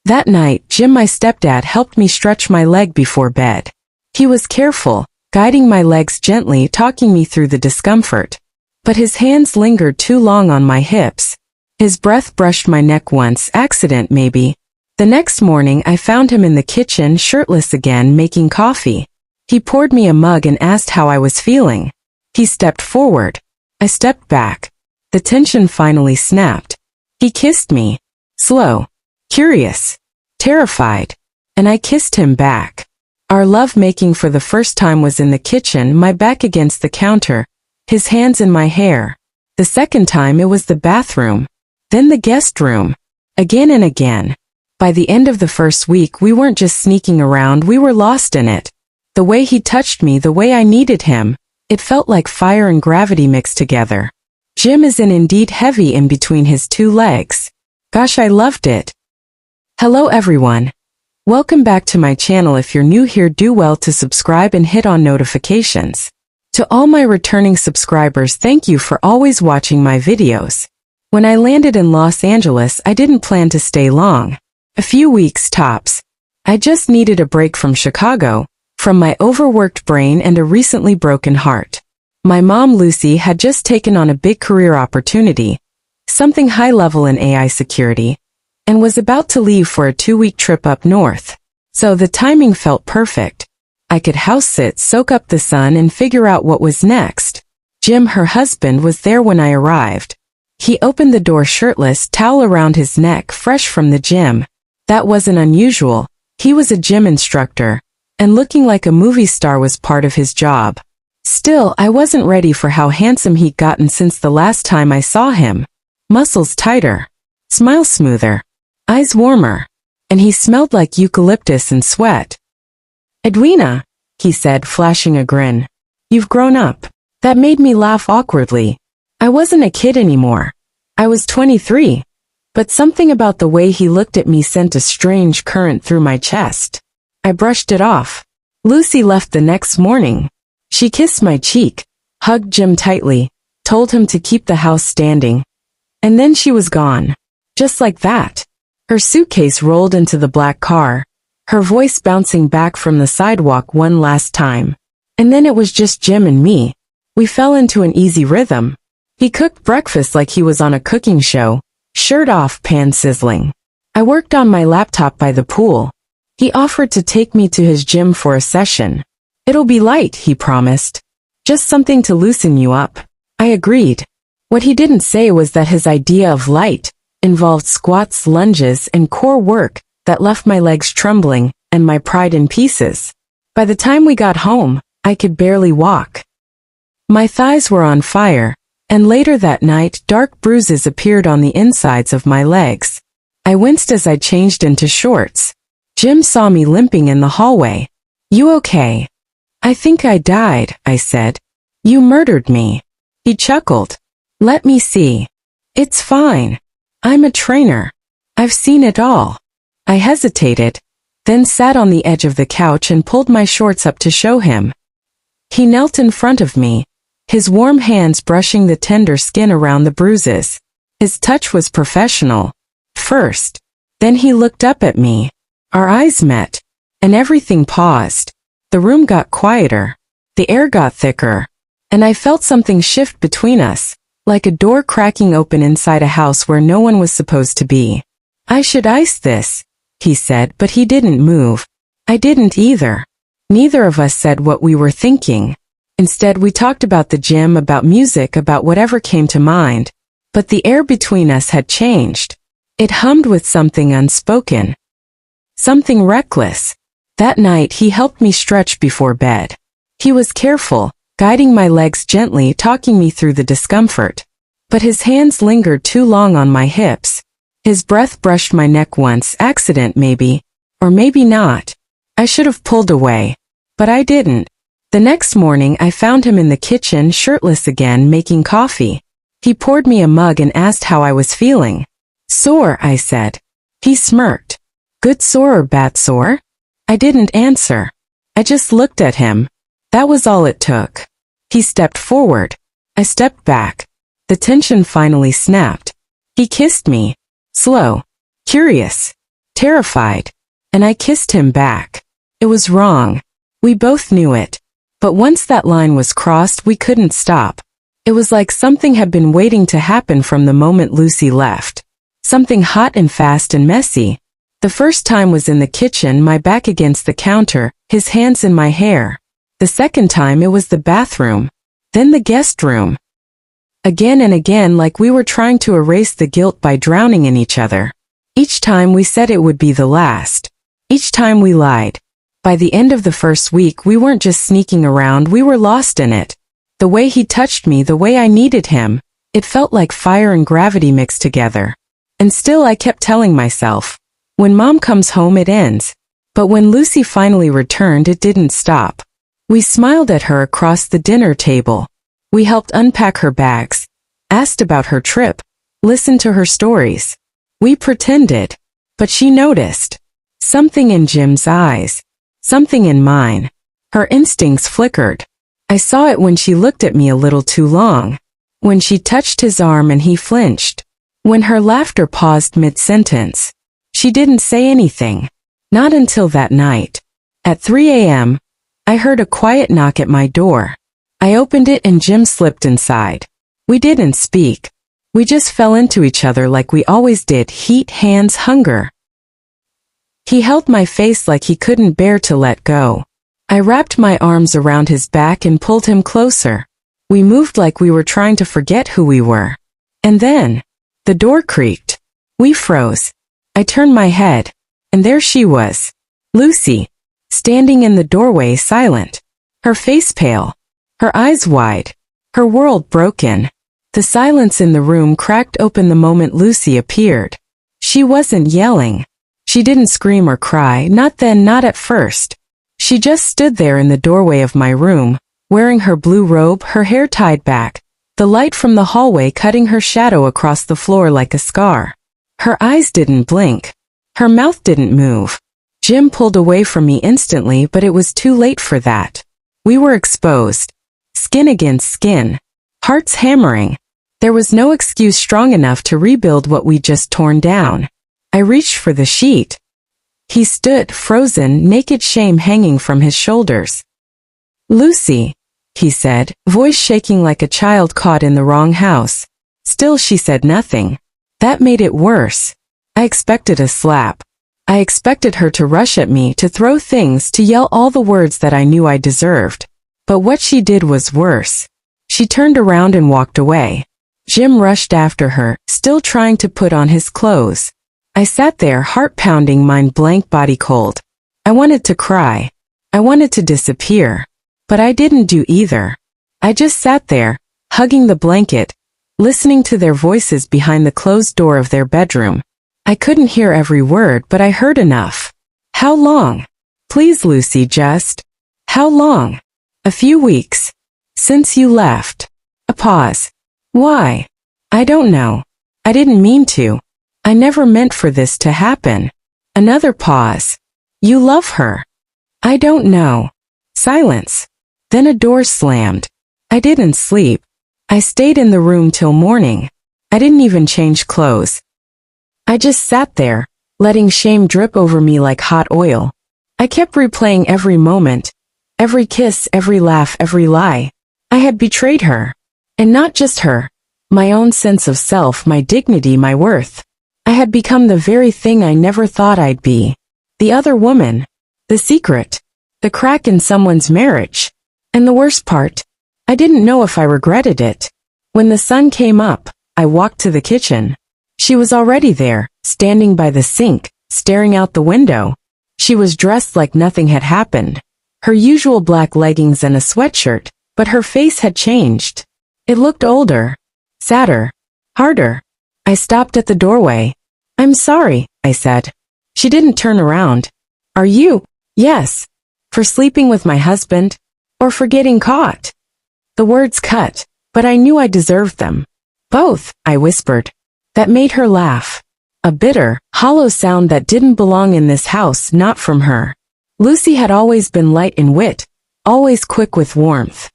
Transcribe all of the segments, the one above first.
That night, Jim, my stepdad, helped me stretch my leg before bed. He was careful, guiding my legs gently, talking me through the discomfort. But his hands lingered too long on my hips. His breath brushed my neck once, accident maybe. The next morning I found him in the kitchen, shirtless again, making coffee. He poured me a mug and asked how I was feeling. He stepped forward. I stepped back. The tension finally snapped. He kissed me. Slow. Curious. Terrified. And I kissed him back. Our love-making for the first time was in the kitchen, my back against the counter, his hands in my hair. The second time it was the bathroom. Then the guest room. Again and again. By the end of the first week we weren't just sneaking around, we were lost in it. The way he touched me, the way I needed him, it felt like fire and gravity mixed together. Jim is indeed heavy in between his two legs. Gosh, I loved it. Hello everyone. Welcome back to my channel. If you're new here, do well to subscribe and hit on notifications. To all my returning subscribers, thank you for always watching my videos. When I landed in Los Angeles, I didn't plan to stay long. A few weeks tops. I just needed a break from Chicago, from my overworked brain and a recently broken heart. My mom, Lucy, had just taken on a big career opportunity, something high-level in AI security, and was about to leave for a 2-week trip up north. So the timing felt perfect. I could house sit, soak up the sun, and figure out what was next. Jim, her husband, was there when I arrived. He opened the door shirtless, towel around his neck, fresh from the gym. That wasn't unusual. He was a gym instructor, and looking like a movie star was part of his job. Still, I wasn't ready for how handsome he'd gotten since the last time I saw him. Muscles tighter, smile smoother, eyes warmer, and he smelled like eucalyptus and sweat. "Edwina," he said, flashing a grin. "You've grown up." That made me laugh awkwardly. I wasn't a kid anymore. I was 23. But something about the way he looked at me sent a strange current through my chest. I brushed it off. Lucy left the next morning. She kissed my cheek, hugged Jim tightly, told him to keep the house standing. And then she was gone. Just like that. Her suitcase rolled into the black car, her voice bouncing back from the sidewalk one last time. And then it was just Jim and me. We fell into an easy rhythm. He cooked breakfast like he was on a cooking show, shirt off, pan sizzling. I worked on my laptop by the pool. He offered to take me to his gym for a session. "It'll be light," he promised. "Just something to loosen you up." I agreed. What he didn't say was that his idea of light involved squats, lunges, and core work that left my legs trembling and my pride in pieces. By the time we got home, I could barely walk. My thighs were on fire, and later that night, dark bruises appeared on the insides of my legs. I winced as I changed into shorts. Jim saw me limping in the hallway. "You okay?" "I think I died," I said. "You murdered me." He chuckled. "Let me see." "It's fine. I'm a trainer. I've seen it all." I hesitated, then sat on the edge of the couch and pulled my shorts up to show him. He knelt in front of me, his warm hands brushing the tender skin around the bruises. His touch was professional. First. Then he looked up at me. Our eyes met, and everything paused. The room got quieter. The air got thicker. And I felt something shift between us, like a door cracking open inside a house where no one was supposed to be. "I should ice this," he said, but he didn't move. I didn't either. Neither of us said what we were thinking. Instead, we talked about the gym, about music, about whatever came to mind. But the air between us had changed. It hummed with something unspoken. Something reckless. That night, he helped me stretch before bed. He was careful, guiding my legs gently, talking me through the discomfort. But his hands lingered too long on my hips. His breath brushed my neck once, accident maybe, or maybe not. I should have pulled away. But I didn't. The next morning I found him in the kitchen, shirtless again, making coffee. He poured me a mug and asked how I was feeling. "Sore," I said. He smirked. "Good sore or bad sore?" I didn't answer. I just looked at him. That was all it took. He stepped forward. I stepped back. The tension finally snapped. He kissed me. Slow. Curious. terrified. And I kissed him back. It was wrong. We both knew it. But once that line was crossed, we couldn't stop. It was like something had been waiting to happen from the moment Lucy left. Something hot and fast and messy. The first time was in the kitchen, my back against the counter, his hands in my hair. The second time it was the bathroom. Then the guest room. Again and again, like we were trying to erase the guilt by drowning in each other. Each time we said it would be the last. Each time we lied. By the end of the first week, we weren't just sneaking around, we were lost in it. The way he touched me, the way I needed him, it felt like fire and gravity mixed together. And still I kept telling myself, when Mom comes home it ends. But when Lucy finally returned, it didn't stop. We smiled at her across the dinner table. We helped unpack her bags, asked about her trip, listened to her stories. We pretended. But she noticed. Something in Jim's eyes. Something in mine. Her instincts flickered. I saw it when she looked at me a little too long. When she touched his arm and he flinched. When her laughter paused mid-sentence. She didn't say anything. Not until that night. At 3 a.m., I heard a quiet knock at my door. I opened it and Jim slipped inside. We didn't speak. We just fell into each other like we always did, heat, hands, hunger. He held my face like he couldn't bear to let go. I wrapped my arms around his back and pulled him closer. We moved like we were trying to forget who we were. And then, the door creaked. We froze. I turned my head, and there she was. Lucy, standing in the doorway, silent. Her face pale. Her eyes wide. Her world broken. The silence in the room cracked open the moment Lucy appeared. She wasn't yelling. She didn't scream or cry, not then, not at first. She just stood there in the doorway of my room, wearing her blue robe, her hair tied back, the light from the hallway cutting her shadow across the floor like a scar. Her eyes didn't blink. Her mouth didn't move. Jim pulled away from me instantly, but it was too late for that. We were exposed. Skin against skin. Hearts hammering. There was no excuse strong enough to rebuild what we'd just torn down. I reached for the sheet. He stood, frozen, naked, shame hanging from his shoulders. Lucy, he said, voice shaking like a child caught in the wrong house. Still she said nothing. That made it worse. I expected a slap. I expected her to rush at me, to throw things, to yell all the words that I knew I deserved. But what she did was worse. She turned around and walked away. Jim rushed after her, still trying to put on his clothes. I sat there, heart pounding, mind blank, body cold. I wanted to cry. I wanted to disappear. But I didn't do either. I just sat there, hugging the blanket, listening to their voices behind the closed door of their bedroom. I couldn't hear every word, but I heard enough. How long? Please, Lucy, just. How long? A few weeks. Since you left. A pause. Why? I don't know. I didn't mean to. I never meant for this to happen. Another pause. You love her. I don't know. Silence. Then a door slammed. I didn't sleep. I stayed in the room till morning. I didn't even change clothes. I just sat there, letting shame drip over me like hot oil. I kept replaying every moment, every kiss, every laugh, every lie. I had betrayed her. And not just her. My own sense of self, my dignity, my worth. I had become the very thing I never thought I'd be. The other woman. The secret. The crack in someone's marriage. And the worst part, I didn't know if I regretted it. When the sun came up, I walked to the kitchen. She was already there, standing by the sink, staring out the window. She was dressed like nothing had happened. Her usual black leggings and a sweatshirt, but her face had changed. It looked older, sadder, harder. I stopped at the doorway. I'm sorry, I said. She didn't turn around. Are you? Yes. For sleeping with my husband? Or for getting caught? The words cut, but I knew I deserved them. Both, I whispered. That made her laugh. A bitter, hollow sound that didn't belong in this house, not from her. Lucy had always been light in wit, always quick with warmth.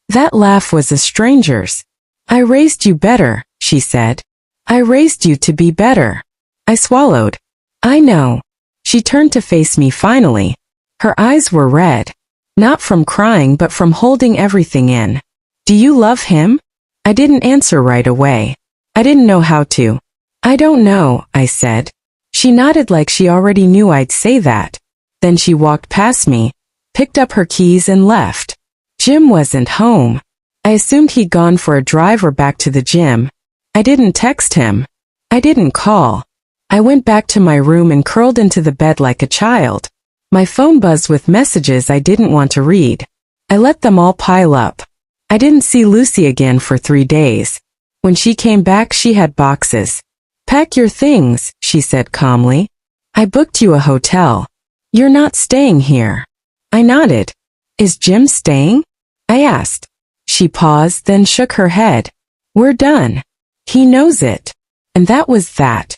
That laugh was a stranger's. I raised you better, she said. I raised you to be better. I swallowed. I know. She turned to face me finally. Her eyes were red. Not from crying but from holding everything in. Do you love him? I didn't answer right away. I didn't know how to. I don't know, I said. She nodded like she already knew I'd say that. Then she walked past me, picked up her keys and left. Jim wasn't home. I assumed he'd gone for a drive or back to the gym. I didn't text him. I didn't call. I went back to my room and curled into the bed like a child. My phone buzzed with messages I didn't want to read. I let them all pile up. I didn't see Lucy again for 3 days. When she came back, she had boxes. Pack your things, she said calmly. I booked you a hotel. You're not staying here. I nodded. Is Jim staying? I asked. She paused, then shook her head. We're done. He knows it. And that was that.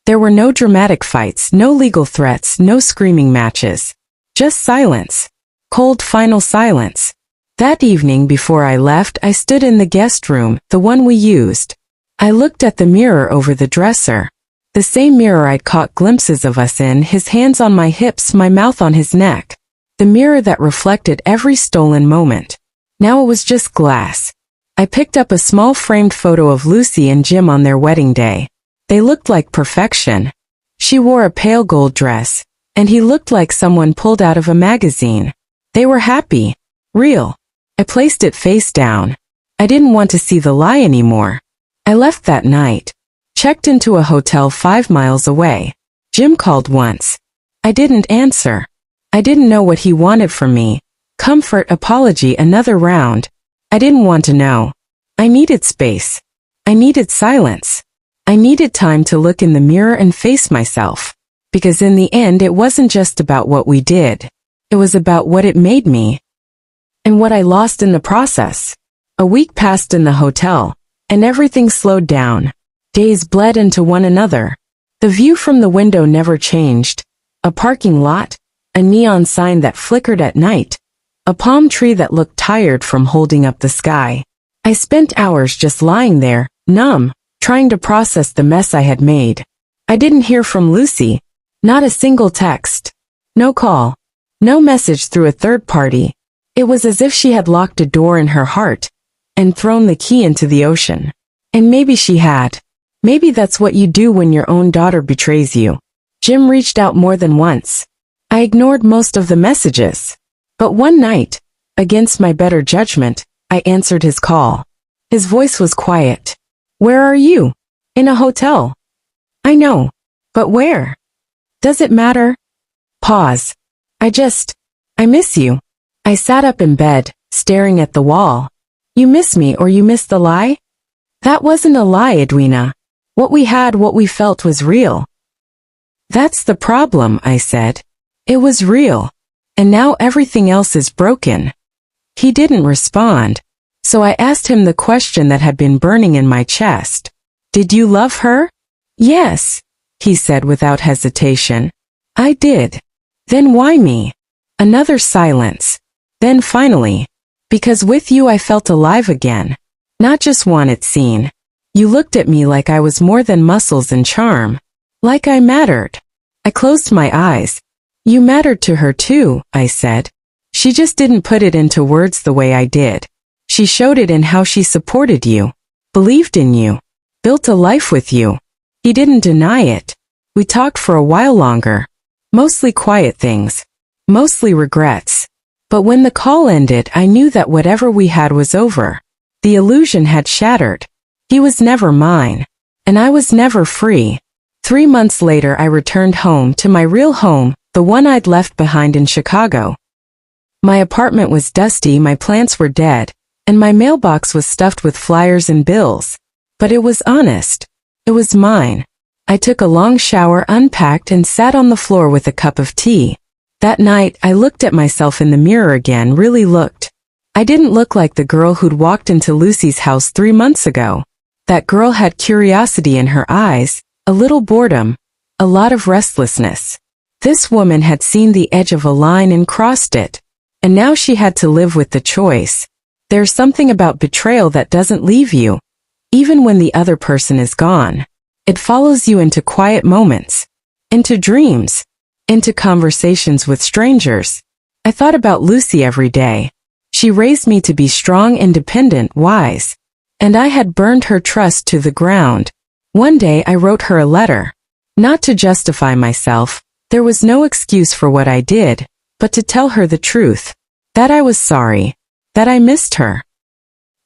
There were no dramatic fights, no legal threats, no screaming matches. Just silence. Cold final silence. That evening before I left, I stood in the guest room, the one we used. I looked at the mirror over the dresser. The same mirror I'd caught glimpses of us in, his hands on my hips, my mouth on his neck. The mirror that reflected every stolen moment. Now it was just glass. I picked up a small framed photo of Lucy and Jim on their wedding day. They looked like perfection. She wore a pale gold dress, and he looked like someone pulled out of a magazine. They were happy. Real. I placed it face down. I didn't want to see the lie anymore. I left that night. Checked into a hotel 5 miles away. Jim called once. I didn't answer. I didn't know what he wanted from me. Comfort, apology, another round. I didn't want to know. I needed space. I needed silence. I needed time to look in the mirror and face myself. Because in the end it wasn't just about what we did. It was about what it made me. And what I lost in the process. A week passed in the hotel, and everything slowed down. Days bled into one another. The view from the window never changed. A parking lot, a neon sign that flickered at night, a palm tree that looked tired from holding up the sky. I spent hours just lying there, numb, trying to process the mess I had made. I didn't hear from Lucy. Not a single text. No call. No message through a third party. It was as if she had locked a door in her heart and thrown the key into the ocean. And maybe she had. Maybe that's what you do when your own daughter betrays you. Jim reached out more than once. I ignored most of the messages. But one night, against my better judgment, I answered his call. His voice was quiet. Where are you? In a hotel. I know. But where? Does it matter? Pause. I miss you. I sat up in bed, staring at the wall. You miss me or you miss the lie? That wasn't a lie, Edwina. What we had, what we felt was real. That's the problem, I said. It was real. And now everything else is broken. He didn't respond. So I asked him the question that had been burning in my chest. Did you love her? Yes, he said without hesitation. I did. Then why me? Another silence. Then finally, because with you I felt alive again. Not just wanted seen. You looked at me like I was more than muscles and charm. Like I mattered. I closed my eyes. You mattered to her too, I said. She just didn't put it into words the way I did. She showed it in how she supported you, believed in you, built a life with you. He didn't deny it. We talked for a while longer. Mostly quiet things. Mostly regrets. But when the call ended, I knew that whatever we had was over. The illusion had shattered. He was never mine. And I was never free. 3 months later, I returned home to my real home, the one I'd left behind in Chicago. My apartment was dusty, my plants were dead, and my mailbox was stuffed with flyers and bills. But it was honest. It was mine. I took a long shower, unpacked, and sat on the floor with a cup of tea. That night, I looked at myself in the mirror again, really looked. I didn't look like the girl who'd walked into Lucy's house 3 months ago. That girl had curiosity in her eyes, a little boredom, a lot of restlessness. This woman had seen the edge of a line and crossed it. And now she had to live with the choice. There's something about betrayal that doesn't leave you, even when the other person is gone. It follows you into quiet moments, into dreams, into conversations with strangers. I thought about Lucy every day. She raised me to be strong, independent, wise. And I had burned her trust to the ground. One day I wrote her a letter. Not to justify myself, there was no excuse for what I did, but to tell her the truth. That I was sorry. That I missed her.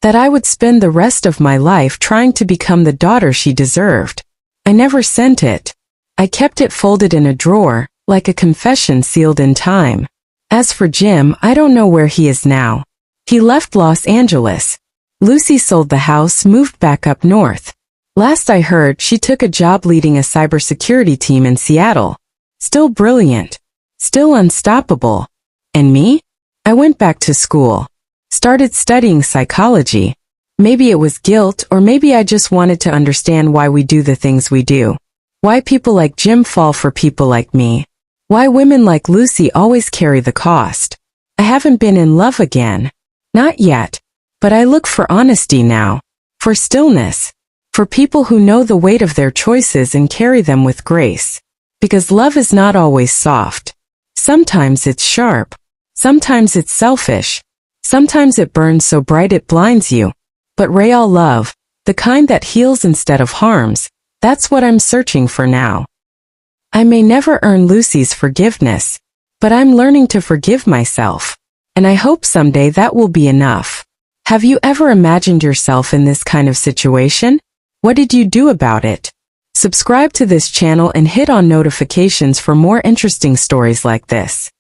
That I would spend the rest of my life trying to become the daughter she deserved. I never sent it. I kept it folded in a drawer, like a confession sealed in time. As for Jim, I don't know where he is now. He left Los Angeles. Lucy sold the house, moved back up north. Last I heard, she took a job leading a cybersecurity team in Seattle. Still brilliant. Still unstoppable. And me? I went back to school. Started studying psychology. Maybe it was guilt, or maybe I just wanted to understand why we do the things we do. Why people like Jim fall for people like me. Why women like Lucy always carry the cost. I haven't been in love again. Not yet. But I look for honesty now. For stillness. For people who know the weight of their choices and carry them with grace. Because love is not always soft. Sometimes it's sharp. Sometimes it's selfish. Sometimes it burns so bright it blinds you. But real love, the kind that heals instead of harms, that's what I'm searching for now. I may never earn Lucy's forgiveness, but I'm learning to forgive myself. And I hope someday that will be enough. Have you ever imagined yourself in this kind of situation? What did you do about it? Subscribe to this channel and hit on notifications for more interesting stories like this.